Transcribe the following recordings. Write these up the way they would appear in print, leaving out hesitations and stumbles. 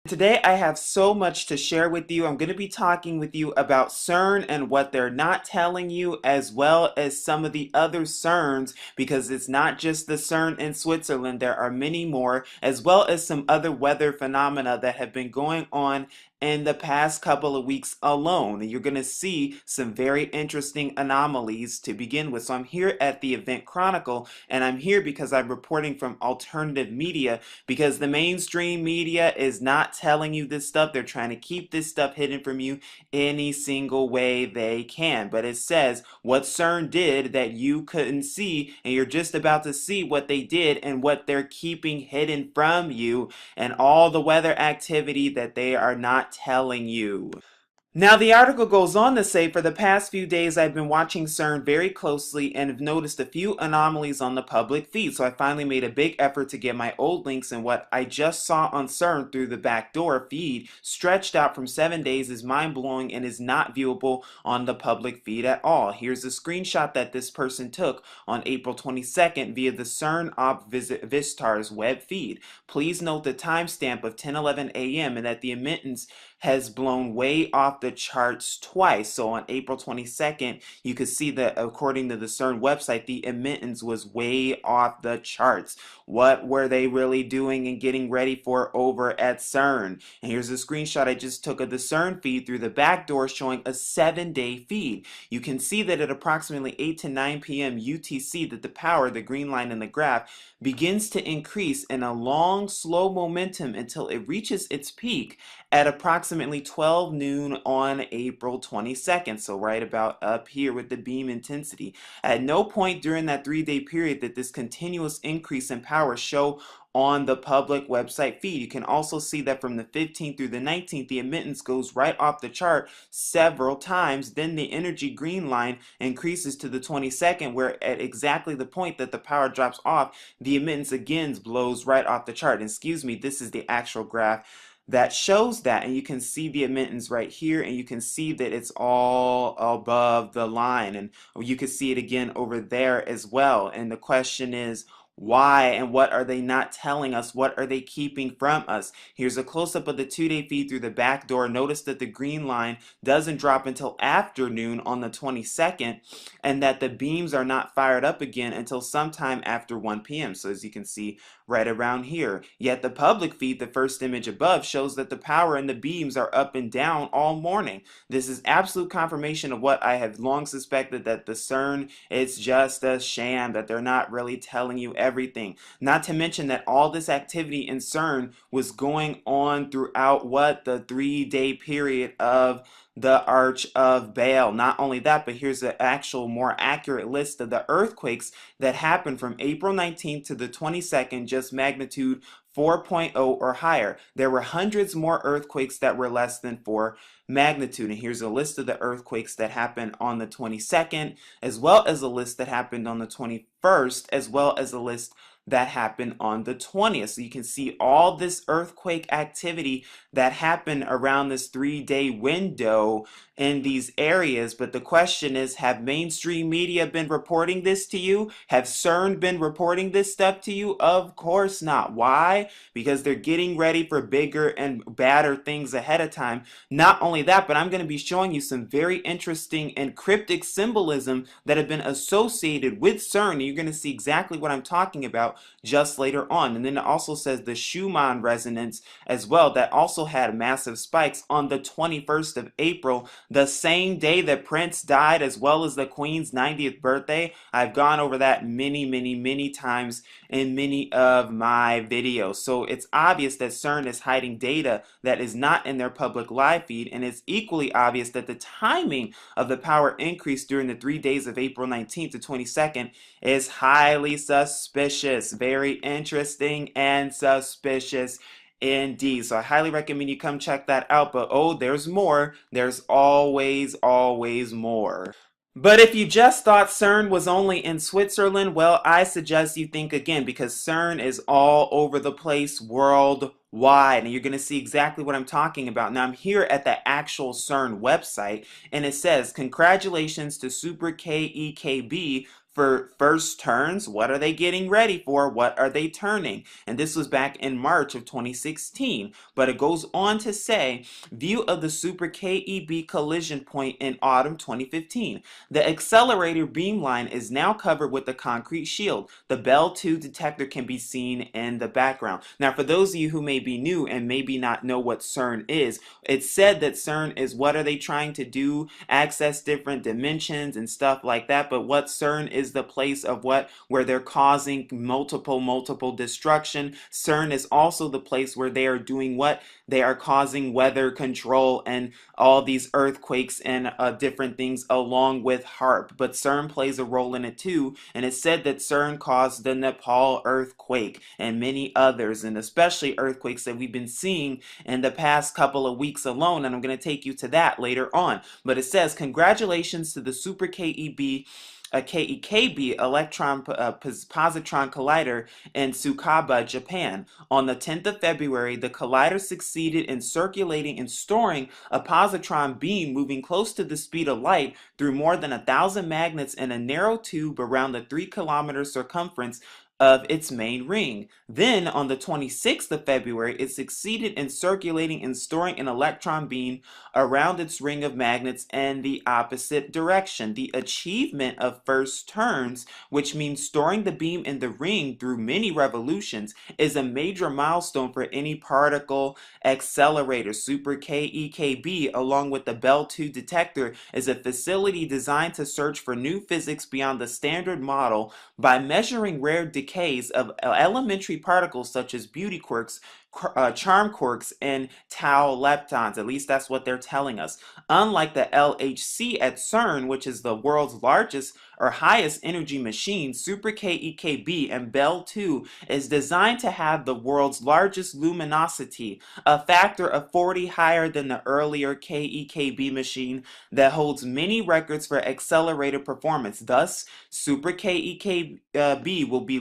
Today I have so much to share with you. I'm going to be talking with you about CERN and what they're not telling you, as well as some of the other CERNs, because it's not just the CERN in Switzerland. There are many more, as well as some other weather phenomena that have been going on in the past couple of weeks alone. And you're going to see some very interesting anomalies to begin with. So I'm here at the Event Chronicle, and I'm here because I'm reporting from alternative media, because the mainstream media is not telling you this stuff. They're trying to keep this stuff hidden from you any single way they can. But it says what CERN did that you couldn't see, and you're just about to see what they did and what they're keeping hidden from you, and all the weather activity that they are not telling you. Now, the article goes on to say, for the past few days, I've been watching CERN very closely and have noticed a few anomalies on the public feed. So I finally made a big effort to get my old links, and what I just saw on CERN through the backdoor feed stretched out from 7 days is mind-blowing and is not viewable on the public feed at all. Here's a screenshot that this person took on April 22nd via the CERN Op Vistar's web feed. Please note the timestamp of 10:11 a.m. and that the emittance has blown way off the charts twice. So on April 22nd, you could see that according to the CERN website, the emittance was way off the charts. What were they really doing and getting ready for over at CERN? And here's a screenshot I just took of the CERN feed through the back door showing a 7-day feed. You can see that at approximately 8 to 9 p.m. UTC that the power, the green line in the graph, begins to increase in a long, slow momentum until it reaches its peak at approximately 12 noon on April 22nd, so right about up here with the beam intensity. At no point during that 3-day period did this continuous increase in power show on the public website feed. You can also see that from the 15th through the 19th, the emittance goes right off the chart several times. Then the energy green line increases to the 22nd, where at exactly the point that the power drops off, the emittance again blows right off the chart. And excuse me, this is the actual graph that shows that, and you can see the emittance right here, and you can see that it's all above the line, and you can see it again over there as well. And the question is, why, and what are they not telling us? What are they keeping from us? Here's a close-up of the 2-day feed through the back door. Notice that the green line doesn't drop until afternoon on the 22nd, and that the beams are not fired up again until sometime after 1 p.m. So as you can see right around here. Yet the public feed, the first image above, shows that the power and the beams are up and down all morning. This is absolute confirmation of what I have long suspected, that the CERN is just a sham, that they're not really telling you everything. Not to mention that all this activity in CERN was going on throughout the 3-day period of the Arch of Baal. Not only that, but here's an actual more accurate list of the earthquakes that happened from April 19th to the 22nd, just magnitude 4.0 or higher. There were hundreds more earthquakes that were less than 4 magnitude. And here's a list of the earthquakes that happened on the 22nd, as well as a list that happened on the 21st, as well as a list that happened on the 20th. So you can see all this earthquake activity that happened around this 3-day window in these areas. But the question is, have mainstream media been reporting this to you? Have CERN been reporting this stuff to you? Of course not. Why? Because they're getting ready for bigger and badder things ahead of time. Not only that, but I'm going to be showing you some very interesting and cryptic symbolism that have been associated with CERN. And you're going to see exactly what I'm talking about just later on. And then it also says the Schumann resonance as well, that also had massive spikes on the 21st of April, the same day that Prince died, as well as the Queen's 90th birthday. I've gone over that many times in many of my videos. So it's obvious that CERN is hiding data that is not in their public live feed, and it's equally obvious that the timing of the power increase during the 3 days of April 19th to 22nd is highly suspicious. Very interesting and suspicious indeed. So I highly recommend you come check that out. But oh, there's more. There's always more. But if you just thought CERN was only in Switzerland, well, I suggest you think again, because CERN is all over the place worldwide, and you're going to see exactly what I'm talking about. Now, I'm here at the actual CERN website, and it says, congratulations to Super KEKB for first turns. What are they getting ready for? What are they turning? And this was back in March of 2016. But it goes on to say, view of the Super KEB collision point in autumn 2015. The accelerator beamline is now covered with a concrete shield. The Bell 2 detector can be seen in the background. Now, for those of you who may be new and maybe not know what CERN is, it's said that CERN is what are they trying to do? Access different dimensions and stuff like that. But what CERN is the place of what where they're causing multiple destruction. CERN is also the place where they are doing what they are causing weather control and all these earthquakes and different things along with HAARP. But CERN plays a role in it too, and it's said that CERN caused the Nepal earthquake and many others, and especially earthquakes that we've been seeing in the past couple of weeks alone, and I'm going to take you to that later on. But it says, congratulations to the Super KEB a KEKB electron positron collider in Tsukaba, Japan. On the 10th of February, the collider succeeded in circulating and storing a positron beam moving close to the speed of light through more than 1,000 magnets in a narrow tube around the 3-kilometer circumference of its main ring. Then, on the 26th of February, it succeeded in circulating and storing an electron beam around its ring of magnets in the opposite direction. The achievement of first turns, which means storing the beam in the ring through many revolutions, is a major milestone for any particle accelerator. Super KEKB, along with the Bell 2 detector, is a facility designed to search for new physics beyond the standard model by measuring rare decays of elementary particles such as beauty quarks, charm quarks, and tau leptons. At least that's what they're telling us. Unlike the LHC at CERN, which is the world's largest or highest energy machine, Super KEKB and Bell 2 is designed to have the world's largest luminosity, a factor of 40 higher than the earlier KEKB machine that holds many records for accelerator performance. Thus, Super KEKB will be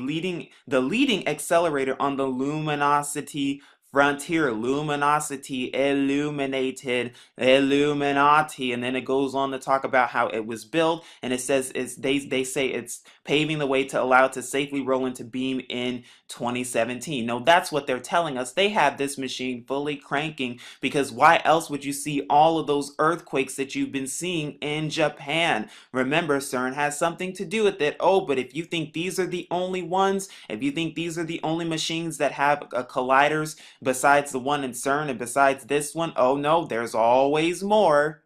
the leading accelerator on the luminosity frontier. Luminosity, illuminated, Illuminati. And then it goes on to talk about how it was built, and it says they say it's paving the way to allow it to safely roll into beam in 2017. No, that's what they're telling us. They have this machine fully cranking, because why else would you see all of those earthquakes that you've been seeing in Japan? Remember, CERN has something to do with it. Oh, but if you think these are the only ones, if you think these are the only machines that have colliders besides the one in CERN and besides this one, oh no, there's always more.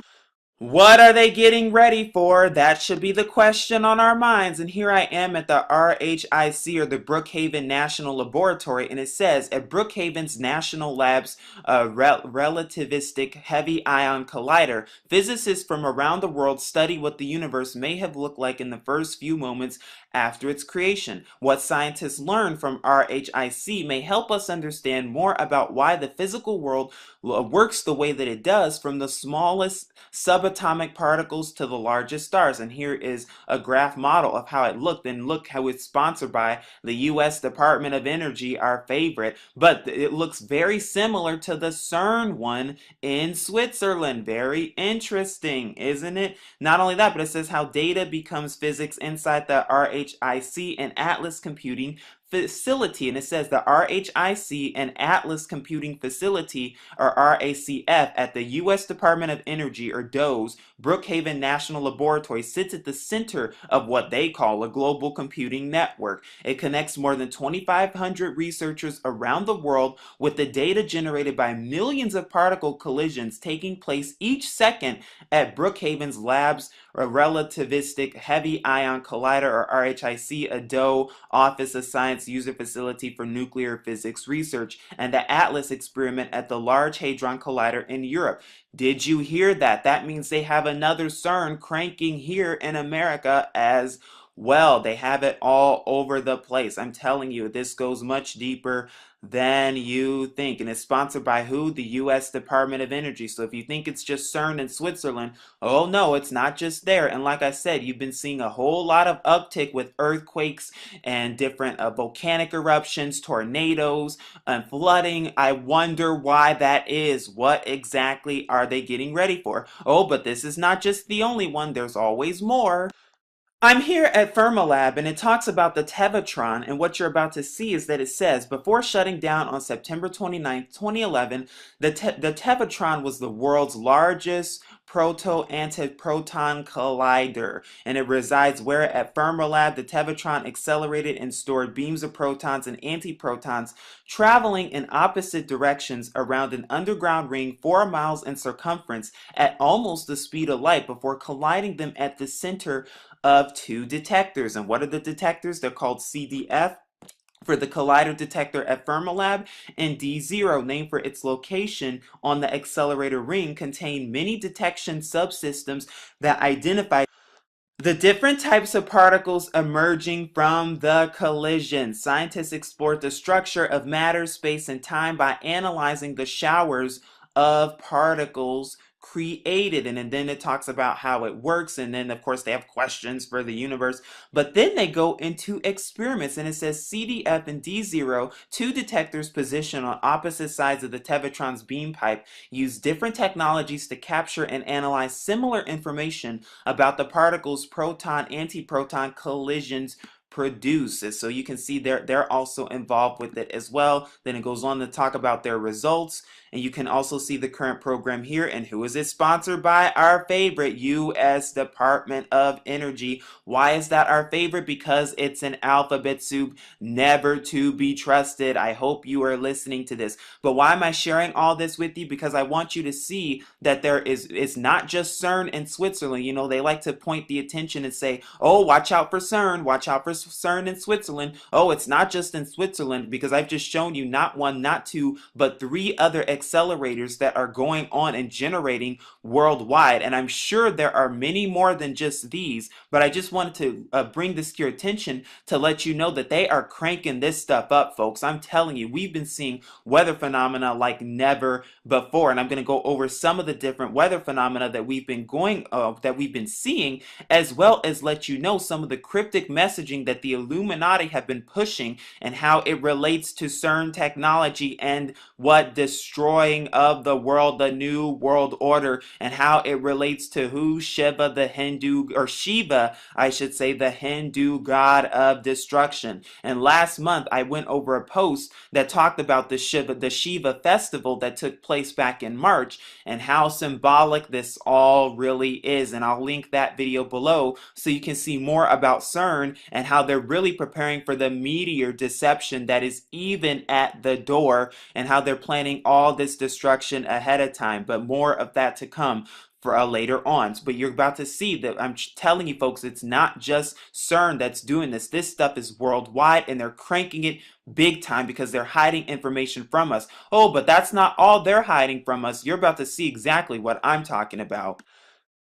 What are they getting ready for? That should be the question on our minds. And here I am at the RHIC, or the Brookhaven National Laboratory, and it says, at Brookhaven's National Labs Relativistic Heavy Ion Collider, physicists from around the world study what the universe may have looked like in the first few moments after its creation. What scientists learn from RHIC may help us understand more about why the physical world works the way that it does, from the smallest subatomic particles to the largest stars. And here is a graph model of how it looked, and look how it's sponsored by the US Department of Energy, our favorite. But it looks very similar to the CERN one in Switzerland. Very interesting, isn't it? Not only that, but it says how data becomes physics inside the RHIC and Atlas Computing Facility. And it says the RHIC and Atlas Computing Facility, or RACF, at the U.S. Department of Energy, or DOE's, Brookhaven National Laboratory, sits at the center of what they call a global computing network. It connects more than 2,500 researchers around the world with the data generated by millions of particle collisions taking place each second at Brookhaven's Labs Relativistic Heavy Ion Collider, or RHIC, a DOE Office of Science User Facility for Nuclear Physics Research, and the Atlas experiment at the Large Hadron Collider in Europe. Did you hear that? That means they have another CERN cranking here in America as well. They have it all over the place. I'm telling you, this goes much deeper than you think. And it's sponsored by who? The U.S. Department of Energy. So if you think it's just CERN in Switzerland, oh no, it's not just there. And like I said, you've been seeing a whole lot of uptick with earthquakes and different volcanic eruptions, tornadoes, and flooding. I wonder why that is. What exactly are they getting ready for? Oh, but this is not just the only one. There's always more. I'm here at Fermilab and it talks about the Tevatron, and what you're about to see is that it says before shutting down on September 29th, 2011, the Tevatron was the world's largest proto-antiproton collider, and it resides where at Fermilab. The Tevatron accelerated and stored beams of protons and antiprotons traveling in opposite directions around an underground ring 4 miles in circumference at almost the speed of light before colliding them at the center of two detectors. And what are the detectors? They're called CDF for the collider detector at Fermilab, and D0, named for its location on the accelerator ring, contain many detection subsystems that identify the different types of particles emerging from the collision. Scientists explored the structure of matter, space, and time by analyzing the showers of particles created. And then it talks about how it works. And then, of course, they have questions for the universe. But then they go into experiments. And it says CDF and D0, two detectors positioned on opposite sides of the Tevatron's beam pipe, use different technologies to capture and analyze similar information about the particles proton-antiproton collisions produce. So you can see they're also involved with it as well. Then it goes on to talk about their results, and you can also see the current program here. And who is it sponsored by? Our favorite U.S. Department of Energy. Why is that our favorite? Because it's an alphabet soup, never to be trusted. I hope you are listening to this. But why am I sharing all this with you? Because I want you to see that it's not just CERN in Switzerland. You know, they like to point the attention and say, oh, watch out for CERN, watch out for CERN in Switzerland. Oh, it's not just in Switzerland, because I've just shown you not one, not two, but three other accelerators that are going on and generating worldwide. And I'm sure there are many more than just these, but I just wanted to bring this to your attention to let you know that they are cranking this stuff up, folks. I'm telling you, we've been seeing weather phenomena like never before, and I'm going to go over some of the different weather phenomena that we've been seeing, as well as let you know some of the cryptic messaging that the Illuminati have been pushing and how it relates to CERN technology and what destroying of the world, the new world order, and how it relates to who? Shiva, the Hindu, or Shiva, I should say, the Hindu god of destruction. And last month I went over a post that talked about the Shiva festival that took place back in March, and how symbolic this all really is. And I'll link that video below so you can see more about CERN and how they're really preparing for the meteor deception that is even at the door, and how they're planning all this destruction ahead of time. But more of that to come for later on. But you're about to see that I'm telling you, folks, it's not just CERN that's doing this. This stuff is worldwide, and they're cranking it big time because they're hiding information from us. Oh, but that's not all they're hiding from us. You're about to see exactly what I'm talking about.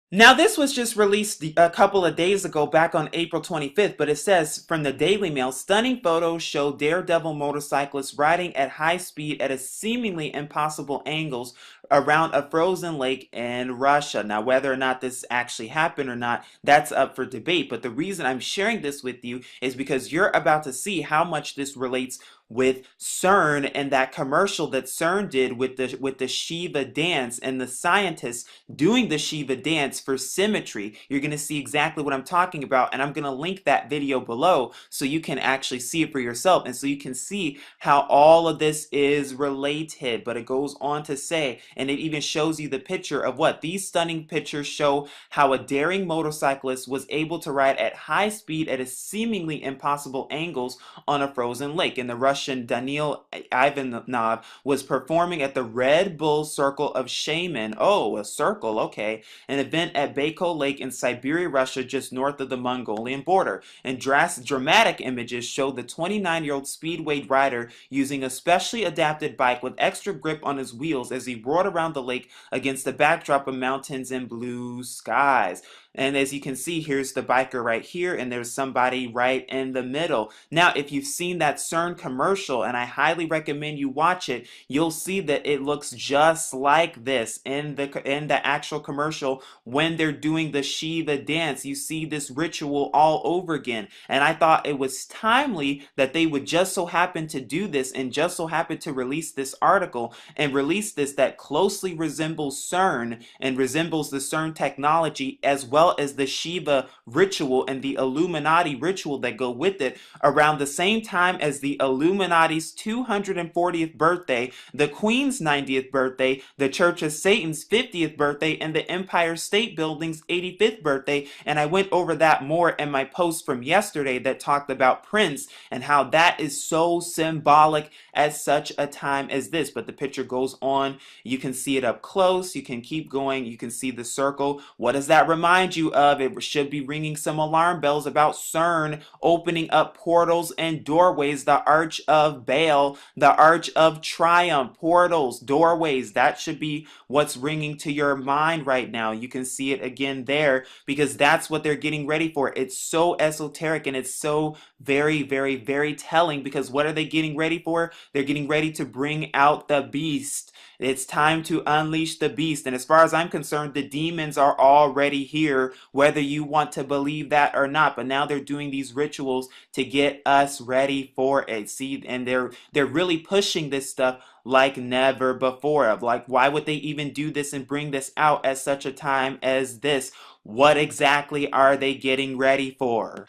Now, this was just released a couple of days ago, back on April 25th, but it says from the Daily Mail, stunning photos show daredevil motorcyclists riding at high speed at a seemingly impossible angles around a frozen lake in Russia. Now, whether or not this actually happened or not, that's up for debate. But the reason I'm sharing this with you is because you're about to see how much this relates with CERN and that commercial that CERN did with the Shiva dance, and the scientists doing the Shiva dance for symmetry. You're going to see exactly what I'm talking about, and I'm going to link that video below so you can actually see it for yourself, and so you can see how all of this is related. But it goes on to say, and it even shows you the picture of what these stunning pictures show, how a daring motorcyclist was able to ride at high speed at a seemingly impossible angles on a frozen lake. In the Russian Daniil Ivanov was performing at the Red Bull Circle of Shaman. Oh, a circle, okay. An event at Baikal Lake in Siberia, Russia, just north of the Mongolian border. And dramatic images show the 29-year-old speedway rider using a specially adapted bike with extra grip on his wheels as he roared around the lake against the backdrop of mountains and blue skies. And as you can see, here's the biker right here, and there's somebody right in the middle. Now, if you've seen that CERN commercial, and I highly recommend you watch it, you'll see that it looks just like this in the actual commercial when they're doing the Shiva dance. You see this ritual all over again. And I thought it was timely that they would just so happen to do this, and just so happen to release this article and release this that closely resembles CERN and resembles the CERN technology, as well well as the Shiva ritual and the Illuminati ritual that go with it, around the same time as the Illuminati's 240th birthday, the Queen's 90th birthday, the Church of Satan's 50th birthday, and the Empire State Building's 85th birthday. And I went over that more in my post from yesterday that talked about Prince and how that is so symbolic at such a time as this. But the picture goes on. You can see it up close. You can keep going. You can see the circle. What does that remind you of? It should be ringing some alarm bells about CERN opening up portals and doorways, the Arch of Baal, the Arch of Triumph, portals, doorways. That should be what's ringing to your mind right now. You can see it again there because that's what they're getting ready for. It's so esoteric and it's so very, very, very telling because what are they getting ready for? They're getting ready to bring out the beast. It's time to unleash the beast. And as far as I'm concerned, the demons are already here, whether you want to believe that or not. But now they're doing these rituals to get us ready for it. See, and they're really pushing this stuff like never before. Of like, why would they even do this and bring this out at such a time as this? What exactly are they getting ready for?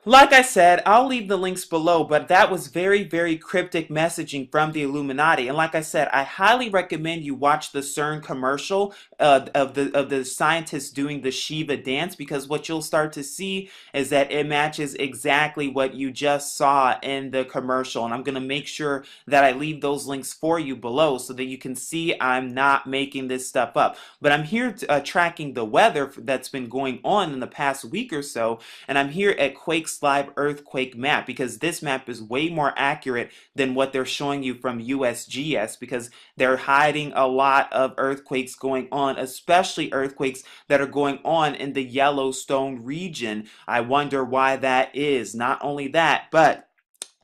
Like I said, I'll leave the links below, but that was very, very cryptic messaging from the Illuminati. And like I said, I highly recommend you watch the CERN commercial of the scientists doing the Shiva dance because what you'll start to see is that it matches exactly what you just saw in the commercial. And I'm going to make sure that I leave those links for you below so that you can see I'm not making this stuff up. But I'm here tracking the weather that's been going on in the past week or so, and I'm here at Quake's Live Earthquake Map because this map is way more accurate than what they're showing you from USGS because they're hiding a lot of earthquakes going on, especially earthquakes that are going on in the Yellowstone region. I wonder why that is. Not only that, but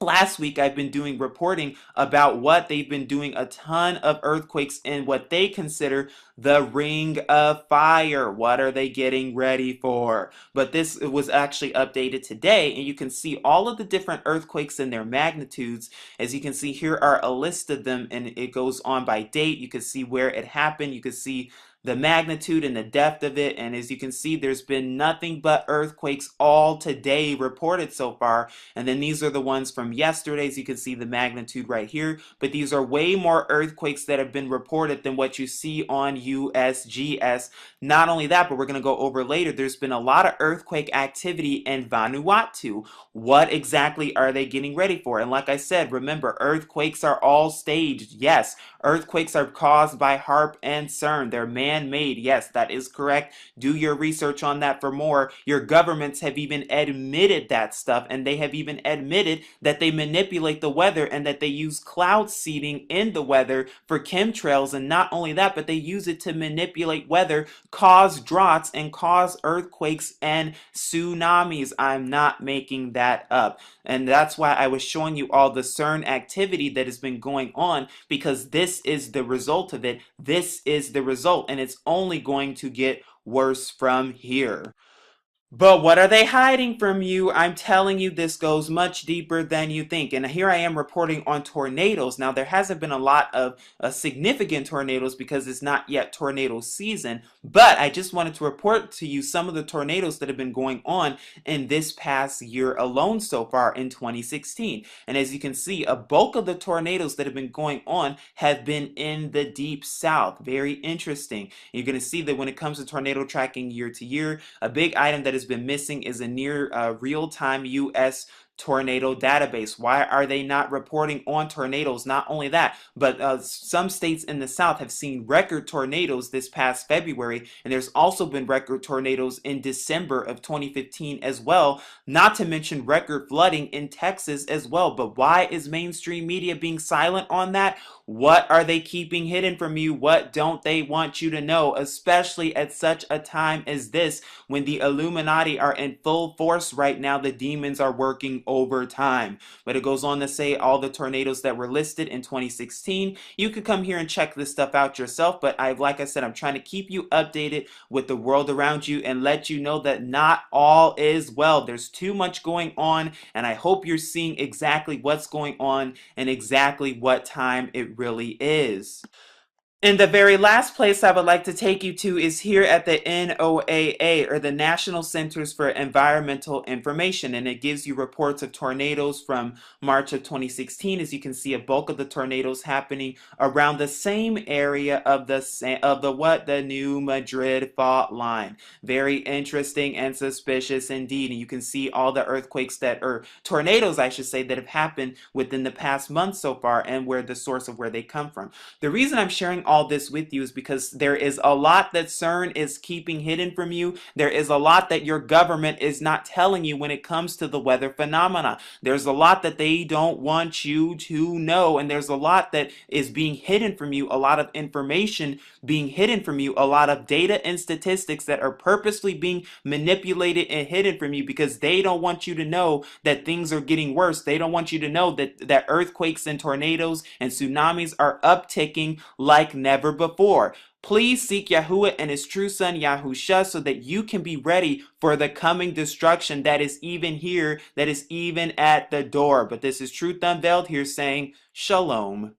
last week, I've been doing reporting about what they've been doing a ton of earthquakes in what they consider the Ring of Fire. What are they getting ready for? But this was actually updated today, and you can see all of the different earthquakes and their magnitudes. As you can see, here are a list of them, and it goes on by date. You can see where it happened. You can see the magnitude and the depth of it, and as you can see, there's been nothing but earthquakes all today reported so far. And then these are the ones from yesterday, as you can see the magnitude right here, but these are way more earthquakes that have been reported than what you see on USGS. Not only that, but we're going to go over later, there's been a lot of earthquake activity in Vanuatu. What exactly are they getting ready for? And like I said, remember, earthquakes are all staged. Yes, earthquakes are caused by HAARP and CERN. They're man-made. Yes, that is correct. Do your research on that for more. Your governments have even admitted that stuff, and they have even admitted that they manipulate the weather and that they use cloud seeding in the weather for chemtrails. And not only that, but they use it to manipulate weather, cause droughts, and cause earthquakes and tsunamis. I'm not making that up. And that's why I was showing you all the CERN activity that has been going on, because this is the result of it. This is the result, and it's only going to get worse from here. But what are they hiding from you? I'm telling you, this goes much deeper than you think. And here I am reporting on tornadoes. Now, there hasn't been a lot of significant tornadoes because it's not yet tornado season. But I just wanted to report to you some of the tornadoes that have been going on in this past year alone so far in 2016. And as you can see, a bulk of the tornadoes that have been going on have been in the deep south. Very interesting. You're going to see that when it comes to tornado tracking year to year, a big item that has been missing is a near real-time U.S. tornado database. Why are they not reporting on tornadoes? Not only that, but some states in the South have seen record tornadoes this past February, and there's also been record tornadoes in December of 2015 as well, not to mention record flooding in Texas as well. But why is mainstream media being silent on that? What are they keeping hidden from you? What don't they want you to know, especially at such a time as this when the Illuminati are in full force right now? The demons are working overtime. But it goes on to say all the tornadoes that were listed in 2016. You could come here and check this stuff out yourself, but like I said, I'm trying to keep you updated with the world around you and let you know that not all is well. There's too much going on, and I hope you're seeing exactly what's going on and exactly what time it really is. And the very last place I would like to take you to is here at the NOAA, or the National Centers for Environmental Information, and it gives you reports of tornadoes from March of 2016. As you can see, a bulk of the tornadoes happening around the same area of the New Madrid fault line. Very interesting and suspicious indeed. And you can see all the earthquakes or tornadoes, I should say, that have happened within the past month so far, and where the source of where they come from. The reason I'm sharing all this with you is because there is a lot that CERN is keeping hidden from you. There is a lot that your government is not telling you when it comes to the weather phenomena. There's a lot that they don't want you to know, and there's a lot that is being hidden from you, a lot of information being hidden from you, a lot of data and statistics that are purposely being manipulated and hidden from you because they don't want you to know that things are getting worse. They don't want you to know that earthquakes and tornadoes and tsunamis are upticking like never before. Please seek Yahuwah and his true son Yahusha so that you can be ready for the coming destruction that is even here, that is even at the door. But this is Truth Unveiled here saying Shalom.